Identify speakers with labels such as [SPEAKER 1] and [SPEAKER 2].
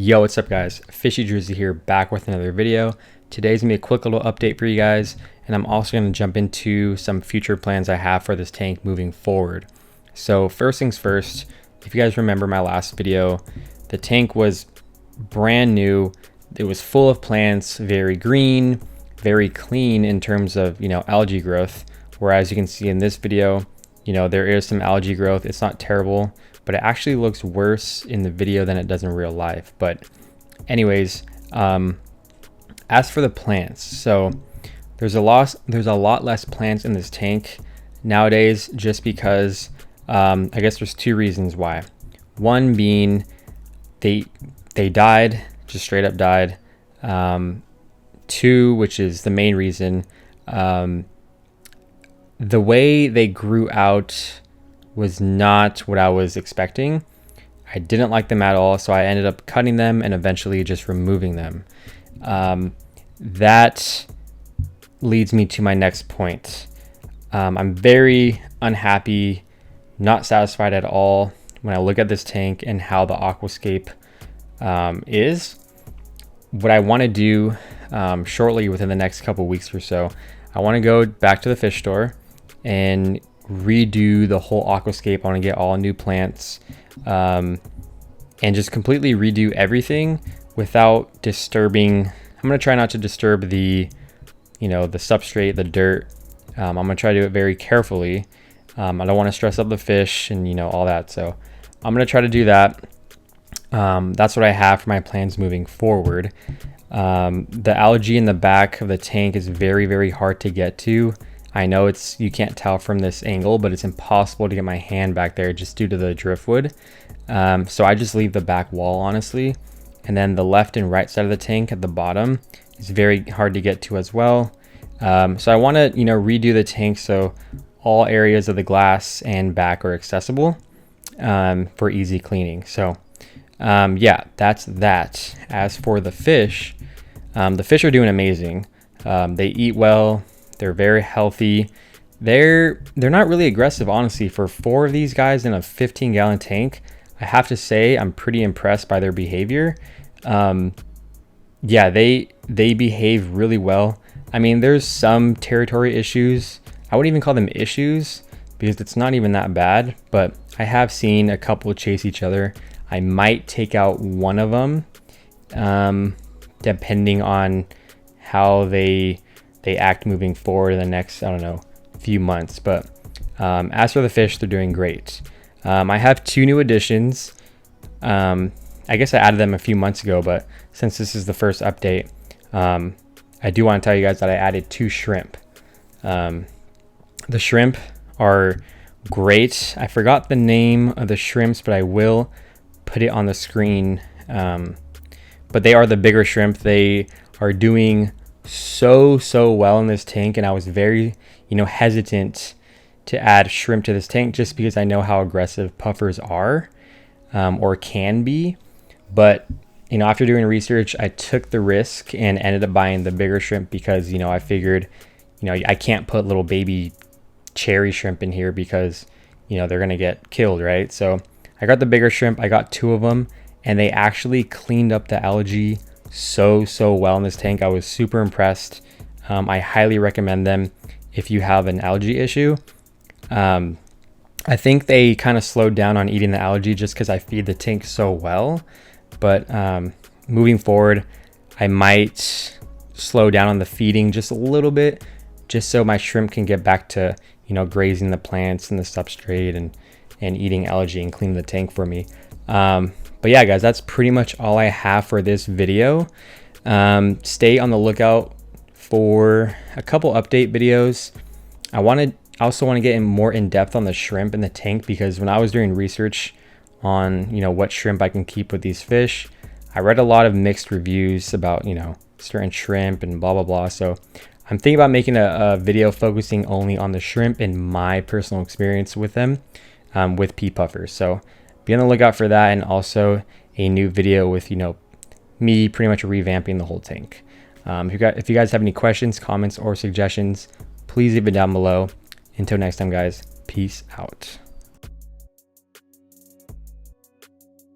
[SPEAKER 1] Yo, what's up guys? Fishy Drizzy here, back with another video. Today's gonna be a quick little update for you guys, and I'm also gonna jump into some future plans I have for this tank moving forward. So first things first, if you guys remember my last video, the tank was brand new. It was full of plants, very green, very clean in terms of, algae growth. Whereas you can see in this video, there is some algae growth. It's not terrible, but it actually looks worse in the video than it does in real life. But anyways, as for the plants, so there's a lot less plants in this tank nowadays, just because I guess there's two reasons why. One being they died, just straight up died. Two, which is the main reason, the way they grew out was not what I was expecting. I didn't like them at all, so I ended up cutting them and eventually just removing them. That leads me to my next point. I'm very unhappy, not satisfied at all when I look at this tank and how the aquascape is. What I want to do shortly, within the next couple weeks or so, I want to go back to the fish store and redo the whole aquascape. I want to get all new plants and just completely redo everything without disturbing. I'm going to try not to disturb the the substrate, the dirt. I'm going to try to do it very carefully. I don't want to stress up the fish and all that, so I'm going to try to do that. That's what I have for my plans moving forward. The algae in the back of the tank is very, very hard to get to. I know you can't tell from this angle, but it's impossible to get my hand back there just due to the driftwood. So I just leave the back wall, honestly. And then the left and right side of the tank at the bottom is very hard to get to as well. So I want to, redo the tank so all areas of the glass and back are accessible for easy cleaning. So yeah, that's that. As for the fish are doing amazing. They eat well. They're very healthy. They're not really aggressive, honestly. For 4 of these guys in a 15-gallon tank, I have to say I'm pretty impressed by their behavior. Yeah, they behave really well. I mean, there's some territory issues. I wouldn't even call them issues because it's not even that bad, but I have seen a couple chase each other. I might take out one of them, depending on how they act moving forward in the next, I don't know, few months. But as for the fish, they're doing great. I have 2 new additions. I guess I added them a few months ago, but since this is the first update, I do want to tell you guys that I added 2 shrimp. The shrimp are great. I forgot the name of the shrimps, but I will put it on the screen. But they are the bigger shrimp. They are doing so well in this tank, and I was very hesitant to add shrimp to this tank just because I know how aggressive puffers are, or can be. But after doing research, I took the risk and ended up buying the bigger shrimp because I figured I can't put little baby cherry shrimp in here because they're gonna get killed, right? So I got the bigger shrimp. I got 2 of them, and they actually cleaned up the algae so well in this tank. I was super impressed. I highly recommend them if you have an algae issue. I think they kind of slowed down on eating the algae just because I feed the tank so well. But moving forward, I might slow down on the feeding just a little bit, just so my shrimp can get back to grazing the plants and the substrate and eating algae and cleaning the tank for me. But yeah, guys, that's pretty much all I have for this video. Stay on the lookout for a couple update videos. I also want to get more in depth on the shrimp in the tank, because when I was doing research on what shrimp I can keep with these fish, I read a lot of mixed reviews about certain shrimp and blah blah. So I'm thinking about making a video focusing only on the shrimp and my personal experience with them, with pea puffers. So be on the lookout for that, and also a new video with me pretty much revamping the whole tank. If you guys have any questions, comments, or suggestions, please leave it down below. Until next time, guys, peace out.